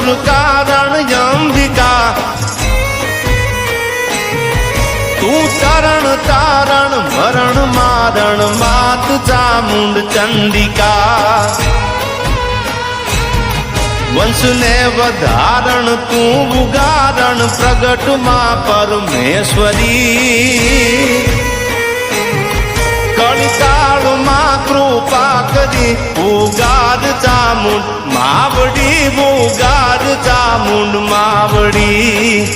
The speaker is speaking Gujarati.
સુર કારણ અંબિકા તું તરણ તારણ મરણ મારણ માત ચામુંડ ચંડિકા વંશને વધારણ તું ઉગારણ પ્રગટમાં પરમેશ્વરી કળિકાળમાં કૃપા કરી ઉગાર ચામુંડ માવડી ઉગાર ચામુંડ માવડી